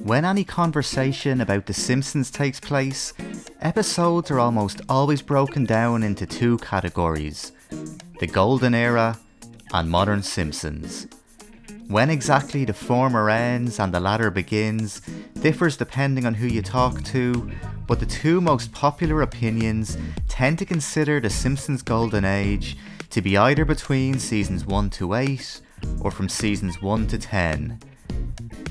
When any conversation about The Simpsons takes place, episodes are almost always broken down into two categories: the Golden Era and Modern Simpsons. When exactly the former ends and the latter begins differs depending on who you talk to, but the two most popular opinions tend to consider The Simpsons Golden Age to be either between seasons 1 to 8 or from seasons 1 to 10.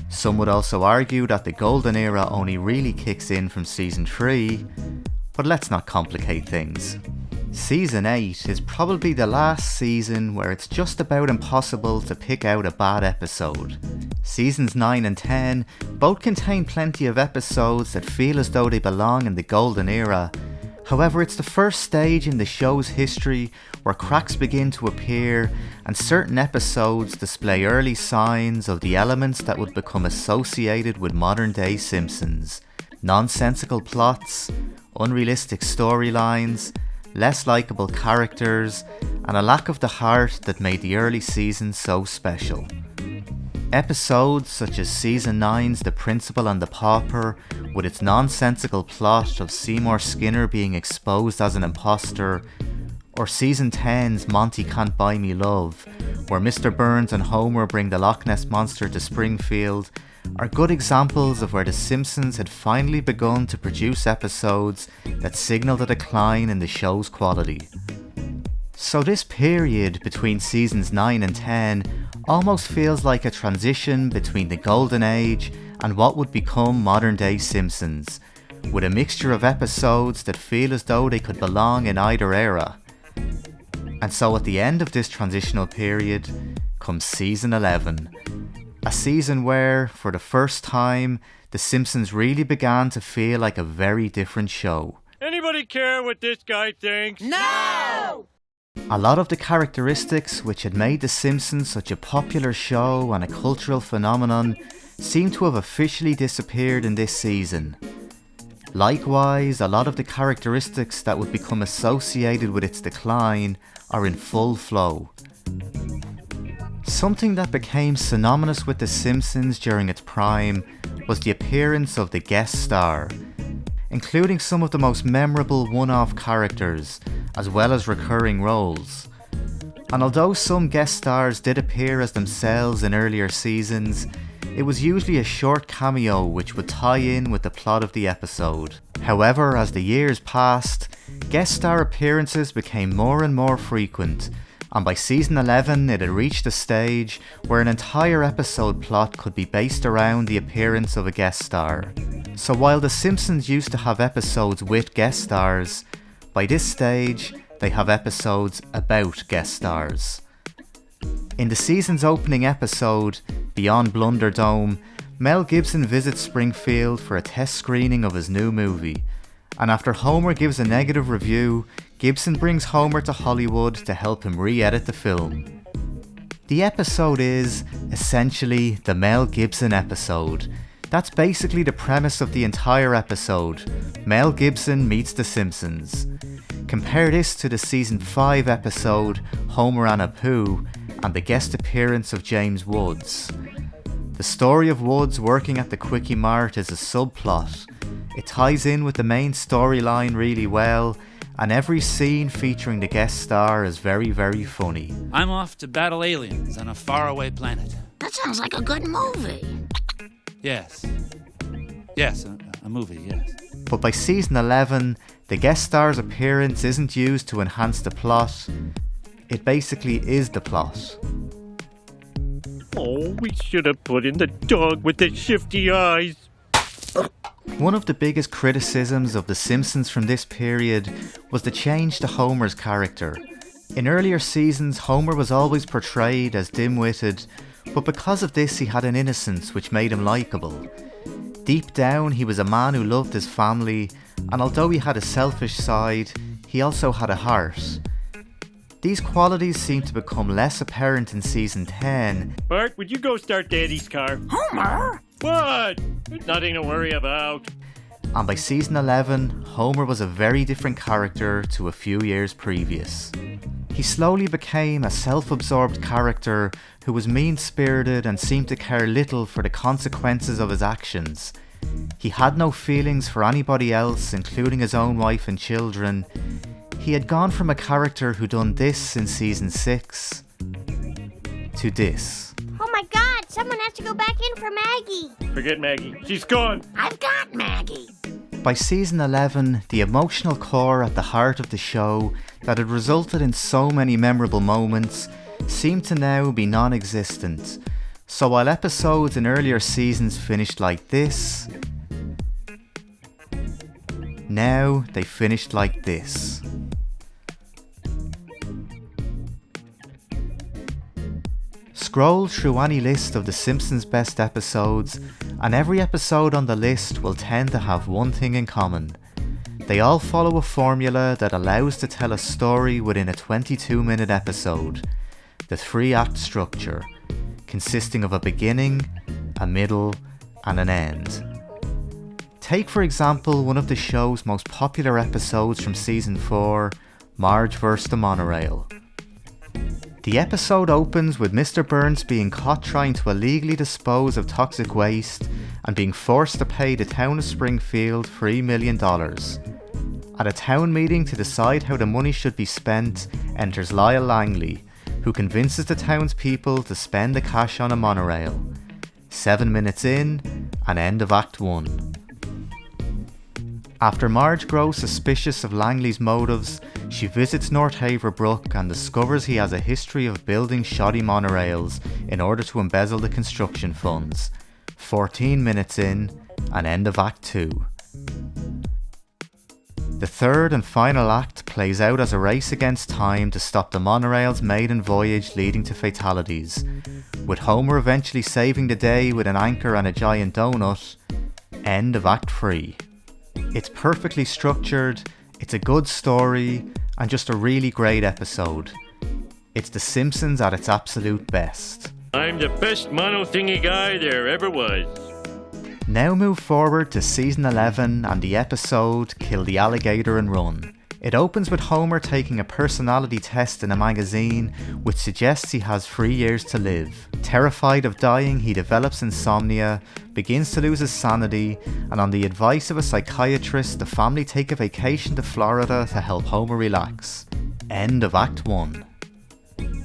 Some would also argue that the Golden Era only really kicks in from season 3, but let's not complicate things. Season 8 is probably the last season where it's just about impossible to pick out a bad episode. Seasons 9 and 10 both contain plenty of episodes that feel as though they belong in the Golden Era. However, it's the first stage in the show's history where cracks begin to appear and certain episodes display early signs of the elements that would become associated with modern day Simpsons. Nonsensical plots, unrealistic storylines, less likeable characters, and a lack of the heart that made the early seasons so special. Episodes such as Season 9's The Principal and the Pauper, with its nonsensical plot of Seymour Skinner being exposed as an imposter, or Season 10's Monty Can't Buy Me Love, where Mr. Burns and Homer bring the Loch Ness Monster to Springfield, are good examples of where The Simpsons had finally begun to produce episodes that signalled a decline in the show's quality. So this period between seasons 9 and 10 almost feels like a transition between the Golden Age and what would become modern day Simpsons, with a mixture of episodes that feel as though they could belong in either era. And so at the end of this transitional period comes season 11, a season where, for the first time, The Simpsons really began to feel like a very different show. Anybody care what this guy thinks? No! A lot of the characteristics which had made The Simpsons such a popular show and a cultural phenomenon seem to have officially disappeared in this season. Likewise, a lot of the characteristics that would become associated with its decline are in full flow. Something that became synonymous with The Simpsons during its prime was the appearance of the guest star, including some of the most memorable one-off characters, as well as recurring roles. And although some guest stars did appear as themselves in earlier seasons, it was usually a short cameo which would tie in with the plot of the episode. However, as the years passed, guest star appearances became more and more frequent, and by season 11 it had reached a stage where an entire episode plot could be based around the appearance of a guest star. So while The Simpsons used to have episodes with guest stars, by this stage they have episodes about guest stars. In the season's opening episode, Beyond Blunderdome, Mel Gibson visits Springfield for a test screening of his new movie, and after Homer gives a negative review, Gibson brings Homer to Hollywood to help him re-edit the film. The episode is, essentially, the Mel Gibson episode. That's basically the premise of the entire episode. Mel Gibson meets The Simpsons. Compare this to the season 5 episode, Homer and Apu, and the guest appearance of James Woods. The story of Woods working at the Quickie Mart is a subplot. It ties in with the main storyline really well, and every scene featuring the guest star is very, very funny. I'm off to battle aliens on a faraway planet. That sounds like a good movie. Yes. Yes, a movie, yes. But by season 11, the guest star's appearance isn't used to enhance the plot. It basically is the plot. Oh, we should have put in the dog with the shifty eyes. One of the biggest criticisms of The Simpsons from this period was the change to Homer's character. In earlier seasons, Homer was always portrayed as dim-witted, but because of this he had an innocence which made him likeable. Deep down, he was a man who loved his family, and although he had a selfish side, he also had a heart. These qualities seem to become less apparent in season 10. Bart, would you go start Daddy's car? Homer? What? Nothing to worry about. And by season 11, Homer was a very different character to a few years previous. He slowly became a self-absorbed character who was mean-spirited and seemed to care little for the consequences of his actions. He had no feelings for anybody else, including his own wife and children. He had gone from a character who done this in season 6 to this. Oh my god, someone has to go back in for Maggie. Forget Maggie. She's gone. I've got Maggie. By season 11, the emotional core at the heart of the show that had resulted in so many memorable moments seemed to now be non-existent. So while episodes in earlier seasons finished like this, now they finished like this. Scroll through any list of The Simpsons' best episodes, and every episode on the list will tend to have one thing in common. They all follow a formula that allows to tell a story within a 22-minute episode. The 3-act structure, consisting of a beginning, a middle, and an end. Take for example one of the show's most popular episodes from season 4, Marge vs. the Monorail. The episode opens with Mr. Burns being caught trying to illegally dispose of toxic waste and being forced to pay the town of Springfield $3 million. At a town meeting to decide how the money should be spent, enters Lyle Langley, who convinces the townspeople to spend the cash on a monorail. 7 minutes in, and end of Act 1. After Marge grows suspicious of Langley's motives, she visits North Haverbrook and discovers he has a history of building shoddy monorails in order to embezzle the construction funds. 14 minutes in, and end of Act 2. The third and final act plays out as a race against time to stop the monorail's maiden voyage leading to fatalities, with Homer eventually saving the day with an anchor and a giant donut. End of Act 3. It's perfectly structured, it's a good story, and just a really great episode. It's The Simpsons at its absolute best. I'm the best mono-thingy guy there ever was. Now move forward to season 11 and the episode Kill the Alligator and Run. It opens with Homer taking a personality test in a magazine which suggests he has 3 years to live. Terrified of dying, he develops insomnia, begins to lose his sanity, and on the advice of a psychiatrist, the family take a vacation to Florida to help Homer relax. End of Act 1.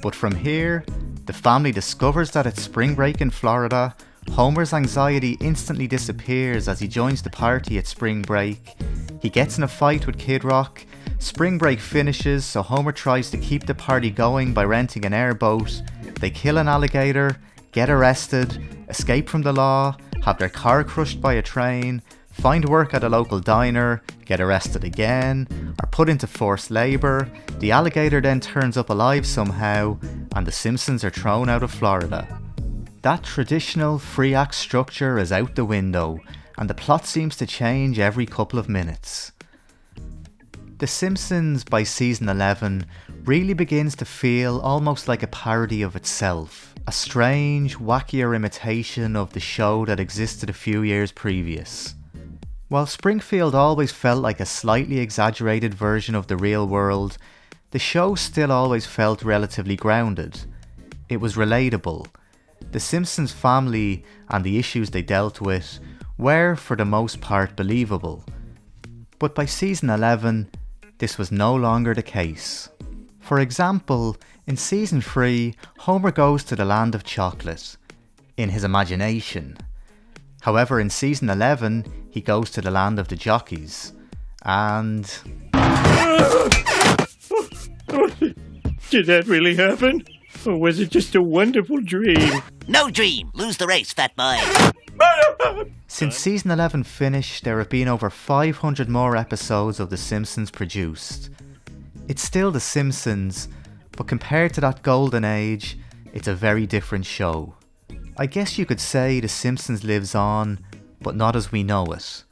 But from here, the family discovers that it's spring break in Florida. Homer's anxiety instantly disappears as he joins the party at spring break. He gets in a fight with Kid Rock. Spring break finishes, so Homer tries to keep the party going by renting an airboat. They kill an alligator, get arrested, escape from the law, have their car crushed by a train, find work at a local diner, get arrested again, are put into forced labour. The alligator then turns up alive somehow, and the Simpsons are thrown out of Florida. That traditional 3-act structure is out the window, and the plot seems to change every couple of minutes. The Simpsons, by season 11, really begins to feel almost like a parody of itself, a strange, wackier imitation of the show that existed a few years previous. While Springfield always felt like a slightly exaggerated version of the real world, the show still always felt relatively grounded. It was relatable. The Simpsons family and the issues they dealt with were, for the most part, believable. But by season 11, this was no longer the case. For example, in season 3, Homer goes to the land of chocolate, in his imagination. However, in season 11, he goes to the land of the jockeys, and... Did that really happen? Or was it just a wonderful dream? No dream. Lose the race, fat boy. Since season 11 finished, there have been over 500 more episodes of The Simpsons produced. It's still The Simpsons, but compared to that golden age, it's a very different show. I guess you could say The Simpsons lives on, but not as we know it.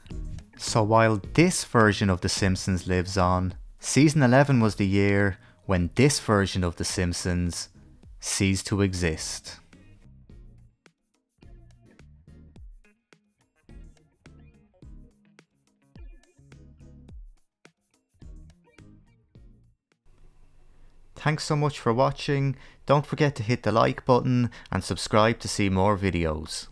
So while this version of The Simpsons lives on, season 11 was the year when this version of The Simpsons ceased to exist. Thanks so much for watching. Don't forget to hit the like button and subscribe to see more videos.